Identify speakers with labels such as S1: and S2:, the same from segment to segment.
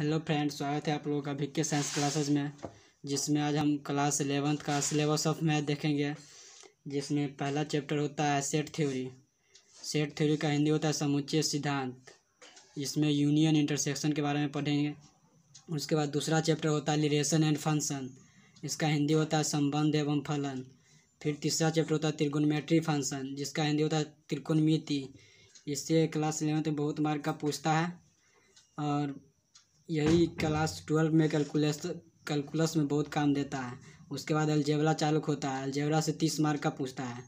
S1: Hello friends, स्वागत है आप लोगों का वीके साइंस क्लासेस में। जिसमें आज हम क्लास 11th का सिलेबस ऑफ मैथ देखेंगे। जिसमें पहला चैप्टर होता है सेट थ्योरी। सेट थ्योरी का हिंदी होता है समुच्चय सिद्धांत। इसमें यूनियन इंटरसेक्शन के बारे में पढ़ेंगे। उसके बाद दूसरा चैप्टर होता है रिलेशन एंड फंक्शन। इसका हिंदी होता है संबंध एवं फलन। फिर तीसरा चैप्टर होता है त्रिकोणमिति फंक्शन, जिसका हिंदी होता है त्रिकोणमिति। इससे क्लास 11th में बहुत मार्क का पूछता है और यही क्लास 12 में कैलकुलस में बहुत काम देता है। उसके बाद अलजेब्रा चालू होता है। अलजेब्रा से 30 मार्क का पूछता है।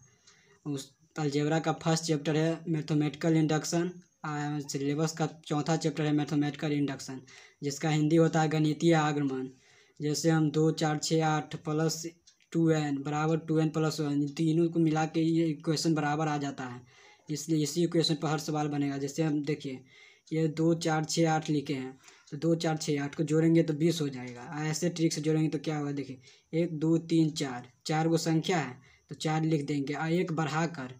S1: उस अलजेब्रा का फर्स्ट चैप्टर है मैथमेटिकल इंडक्शन। सिलेबस का चौथा चैप्टर है मैथमेटिकल इंडक्शन, जिसका हिंदी होता है गणितीय आगमन। जैसे हम 2 4 6 8 प्लस 2n बराबर 2n प्लस 1 तीनों को मिला के ये इक्वेशन बराबर आ जाता है। इसलिए इसी इक्वेशन पर हर सवाल बनेगा। जैसे हम देखिए, ये 2 4 6 8 लिखे हैं, तो 2 4 6 8 को जोड़ेंगे तो 20 हो जाएगा। ऐसे ट्रिक से जोड़ेंगे तो क्या होगा, देखिए 1 2 3 4 4 गो संख्या है तो 4 लिख देंगे और एक बढ़ाकर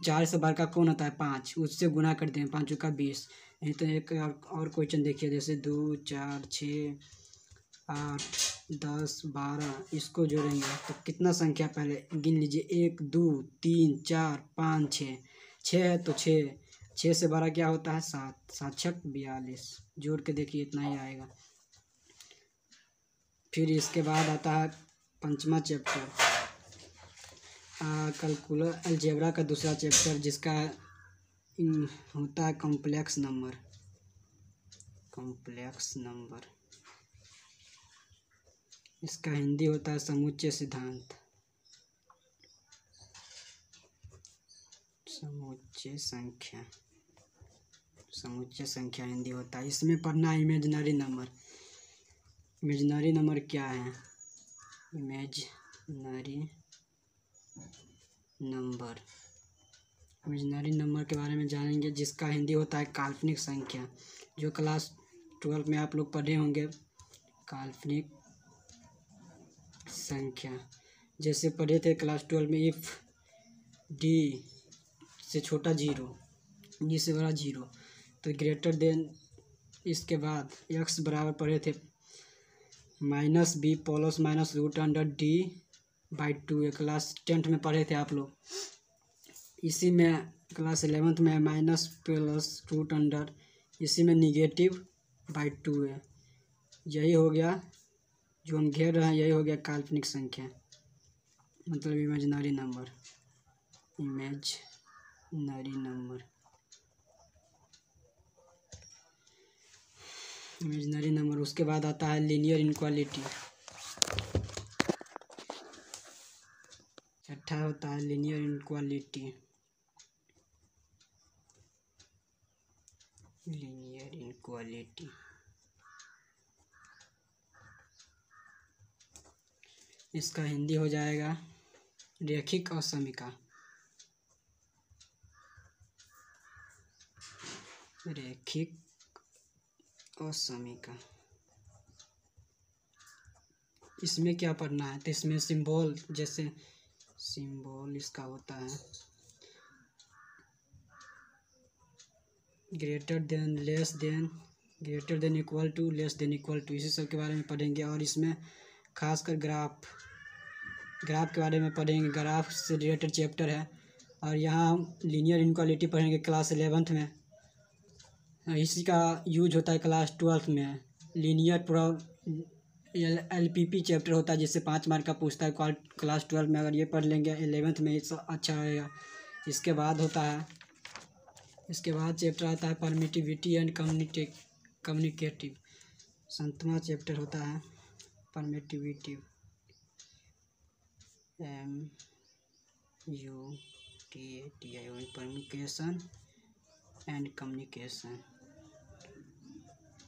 S1: 4 से बढ़कर कौन होता है 5, उससे गुना कर देंगे 5 का 20। नहीं तो एक और क्वेश्चन देखिए, जैसे 2 4 6 8 10 12 इसको जोड़ेंगे तो कितना संख्या पहले गिन लीजिए, 1 2 3 4 5 6 6 है तो 6 से 12 क्या होता है 7 7 छक 42। जोड़ के देखिए इतना ही आएगा। फिर इसके बाद आता है पंचमा चैप्टर कैलकुलस अलजेब्रा का दूसरा चैप्टर, जिसका होता है कॉम्प्लेक्स नंबर। इसका हिंदी होता है समुच्चय सिद्धांत। समुच्चय संख्या हिंदी होता है। इसमें पढ़ना है इमेजिनरी नंबर। इमेजिनरी नंबर क्या है, इमेजिनरी नंबर के बारे में जानेंगे, जिसका हिंदी होता है काल्पनिक संख्या। जो क्लास 12 में आप लोग पढ़े होंगे, काल्पनिक संख्या जैसे पढ़े थे क्लास 12 में, इफ डी से छोटा 0, डी से बड़ा 0 तो ग्रेटर देन। इसके बाद एक्स बराबर पढ़े थे -b plus minus root under d/2, class 10th में पढ़े थे आप लोग। इसी में क्लास 11th में माइनस प्लस रूट अंडर, इसी में -/2 है। यही हो गया जो हम घेर रहे हैं, यही हो गया काल्पनिक संख्या, मतलब इमेजिनरी नंबर। Imaginary number. उसके बाद आता है लीनियर इनक्वालिटी। छठा होता है लीनियर इनक्वालिटी। इसका हिंदी हो जाएगा रैखिक असमीका। इसमें क्या पढ़ना है, तो इसमें सिंबल, जैसे सिंबल इसका होता है greater than, less than, greater than equal to, less than equal to, इसी सब के बारे में पढ़ेंगे। और इसमें खासकर ग्राफ के बारे में पढ़ेंगे। ग्राफ से रिलेटेड चैप्टर है। और यहाँ हम लीनियर इनक्वालिटी पढ़ेंगे क्लास 11th में। इसी का यूज होता है क्लास 12th में। लीनियर LPP चैप्टर होता है, जिससे 5 मार्क का पूछता है क्लास 12 में। अगर ये पढ़ लेंगे 11th में अच्छा रहेगा। इसके बाद चैप्टर आता है परमिटिविटी एंड कम्युनिकेटिव। 7वां चैप्टर होता है परमिटिविटी,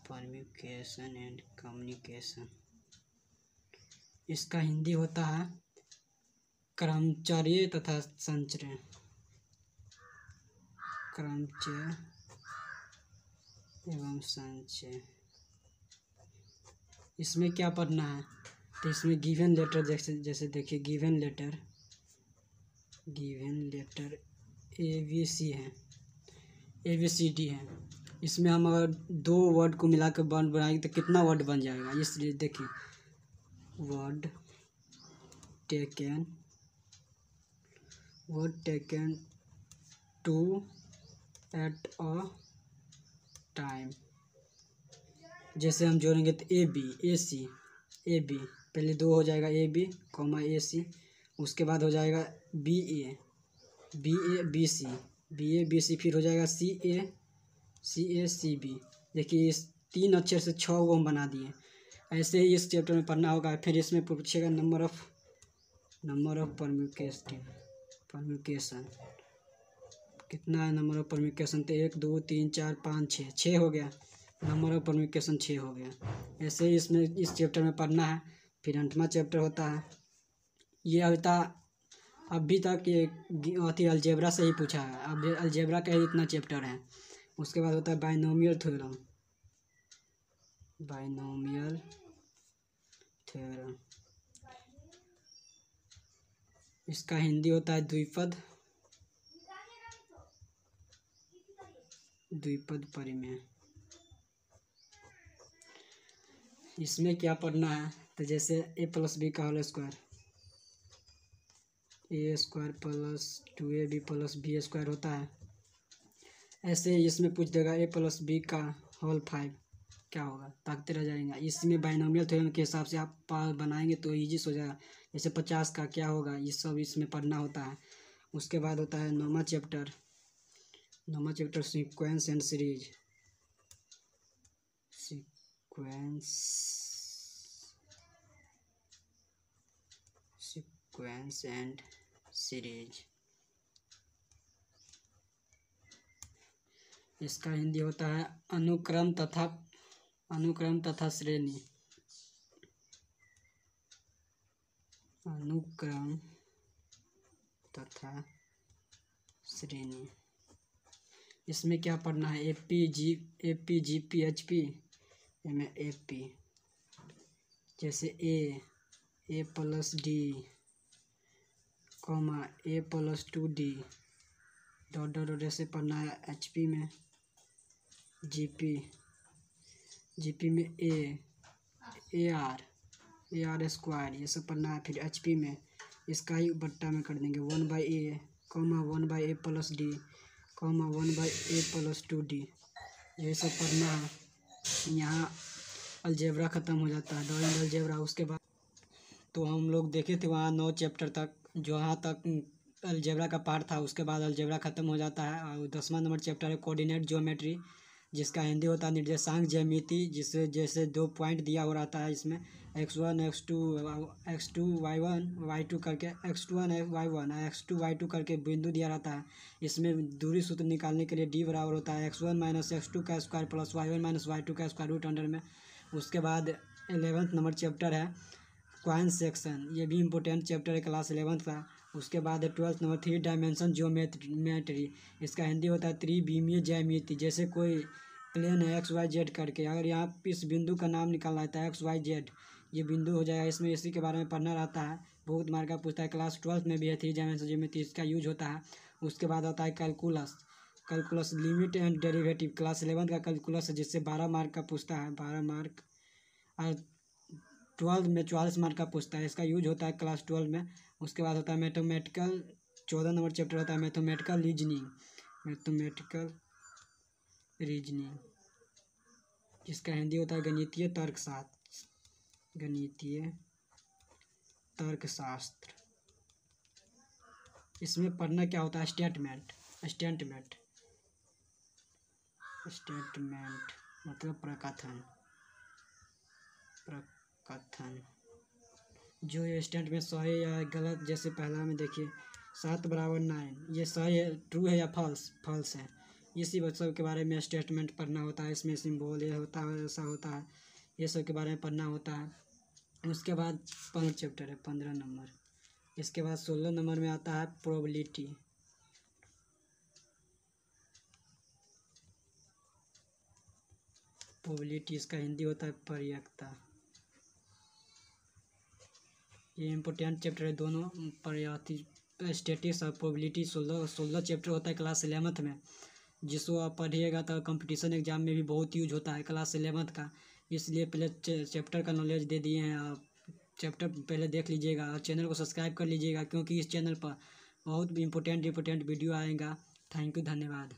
S1: परम्यूटेशन एंड कम्युनिकेशन। इसका हिंदी होता है क्रमचर्य तथा संचरण। क्रमचय एवं संचय। इसमें क्या पढ़ना है, तो इसमें गिवन लेटर, जैसे देखिए गिवन लेटर ABC है, ABCD है। इसमें हम अगर दो वर्ड को मिला कर वर्ड बनाएंगे तो कितना वर्ड बन जाएगा, इसलिए देखिए word taken two at a time. जैसे हम जोड़ेंगे तो ए बी पहले दो हो जाएगा, ए बी कॉमा ए सी, उसके बाद हो जाएगा बी ए बी सी, फिर हो जाएगा सी ए सी बी। देखिए इस 3 अक्षर से 6 वो हम बना दिए। ऐसे ही इस चैप्टर में पढ़ना होगा। फिर इसमें पूछेगा नंबर ऑफ परम्यूटेशन कितना है। नंबर ऑफ परम्यूटेशन तो 1 2 3 4 5 6 हो गया। नंबर ऑफ परम्यूटेशन 6 हो गया। ऐसे ही इसमें इस चैप्टर में पढ़ना है। फिर 8वां चैप्टर होता है, ये होता अभी तक ये अति अलजेब्रा से ही पूछा है। अब अलजेब्रा का ही इतना चैप्टर है। उसके बाद होता है बाइनोमियल थ्योरम। इसका हिंदी होता है द्विपद परिमेय। इसमें क्या पढ़ना है, तो जैसे a प्लस बी का whole square, A square plus 2ab plus B square होता है। ऐसे ही इसमें पूछ देगा a प्लस बी का होल 5 क्या होगा, ताकते रह जाएंगे। इसमें बाइनोमियल थ्योरम के हिसाब से आप बनाएंगे तो ईजी हो जाएगा। जैसे 50 का क्या होगा, ये सब इसमें पढ़ना होता है। उसके बाद होता है 9वां chapter sequence and series. Sequence and series, इसका हिंदी होता है अनुक्रम तथा श्रेणी। अनुक्रम तथा श्रेणी। इसमें क्या पढ़ना है, AP GP HP में AP। जैसे A plus D comma A plus 2D dot dot dot ऐसे पढ़ना है। HP में GP में AR स्क्वायर ये सब पढ़ना है। फिर HP में इसका ही बट्टा में कर देंगे 1/a comma 1/a plus D comma 1/a plus 2D ये सब पढ़ना है। यहाँ अलजेब्रा ख़त्म हो जाता है, ड्राइंग अलजेब्रा। उसके बाद तो हम लोग देखे थे वहाँ 9 चैप्टर तक, जहाँ तक अलजेब्रा का पार्ट था। उसके बाद अलजेब्रा ख़त्म हो जाता है और 10वां नंबर चैप्टर है कोऑर्डिनेट ज्योमेट्री, जिसका हिंदी होता है निर्देशांक ज्यामिति। जिससे जैसे 2 पॉइंट दिया हो रहता है इसमें x1 x2 y1 y2 करके x1 y1 x2 y2 करके बिंदु दिया रहता है। इसमें दूरी सूत्र निकालने के लिए d बराबर होता है x1 माइनस x2 का square plus y1 minus y2 का स्क्वायर रूट अंडर में। उसके बाद 11वां नंबर चैप्टर है क्वाइन सेक्शन, ये भी इम्पोर्टेंट चैप्टर है क्लास 11th का। उसके बाद 12वां नंबर 3 डायमेंशन ज्योमेट्री, इसका हिंदी होता है त्रिविमीय ज्यामिति। जैसे कोई प्लेन है XYZ करके, अगर यहाँ इस बिंदु का नाम निकालना रहता है XYZ, ये बिंदु हो जाएगा। इसमें इसी के बारे में पढ़ना रहता है, बहुत मार्क का पूछता है। क्लास 12th में भी है 3 डायमेंशन ज्योमेट्री, इसका यूज होता है। उसके बाद आता है calculus limit and derivative, class 11th का कैलकुलस है, जिससे 12 मार्क का पूछता है। 12 मार्क और 12 में 44 मार्क का पूछता है, इसका यूज होता है क्लास 12 में। उसके बाद होता है मैथमेटिकल, 14 नंबर चैप्टर होता है मैथमेटिकल रीजनिंग, जिसका हिंदी होता है गणितीय तर्कशास्त्र। इसमें पढ़ना क्या होता है, स्टेटमेंट मतलब प्रकथन। जो ये स्टेटमेंट सही या गलत, जैसे पहला में देखिए 7 बराबर 9, ये सही है, ट्रू है या फॉल्स है, इसी सब के बारे में स्टेटमेंट पढ़ना होता है। इसमें सिंबल ये होता है, ऐसा होता है, ये सब के बारे में पढ़ना होता है। उसके बाद 15 चैप्टर है 15 नंबर। इसके बाद 16 नंबर में आता है प्रोबेबिलिटी। इसका हिंदी होता है पर्यायता। ये इम्पोर्टेंट चैप्टर है दोनों, स्टैटिस्टिक्स और प्रोबेबिलिटी। 16 चैप्टर होता है क्लास 11th में। जिसको आप पढ़िएगा तो कंपटीशन एग्जाम में भी बहुत यूज होता है क्लास 11th का। इसलिए पहले चैप्टर का नॉलेज दे दिए हैं आप। चैप्टर पहले देख लीजिएगा और चैनल को सब्सक्राइब कर लीजिएगा, क्योंकि इस चैनल पर बहुत इंपॉर्टेंट वीडियो आएगा। थैंक यू, धन्यवाद।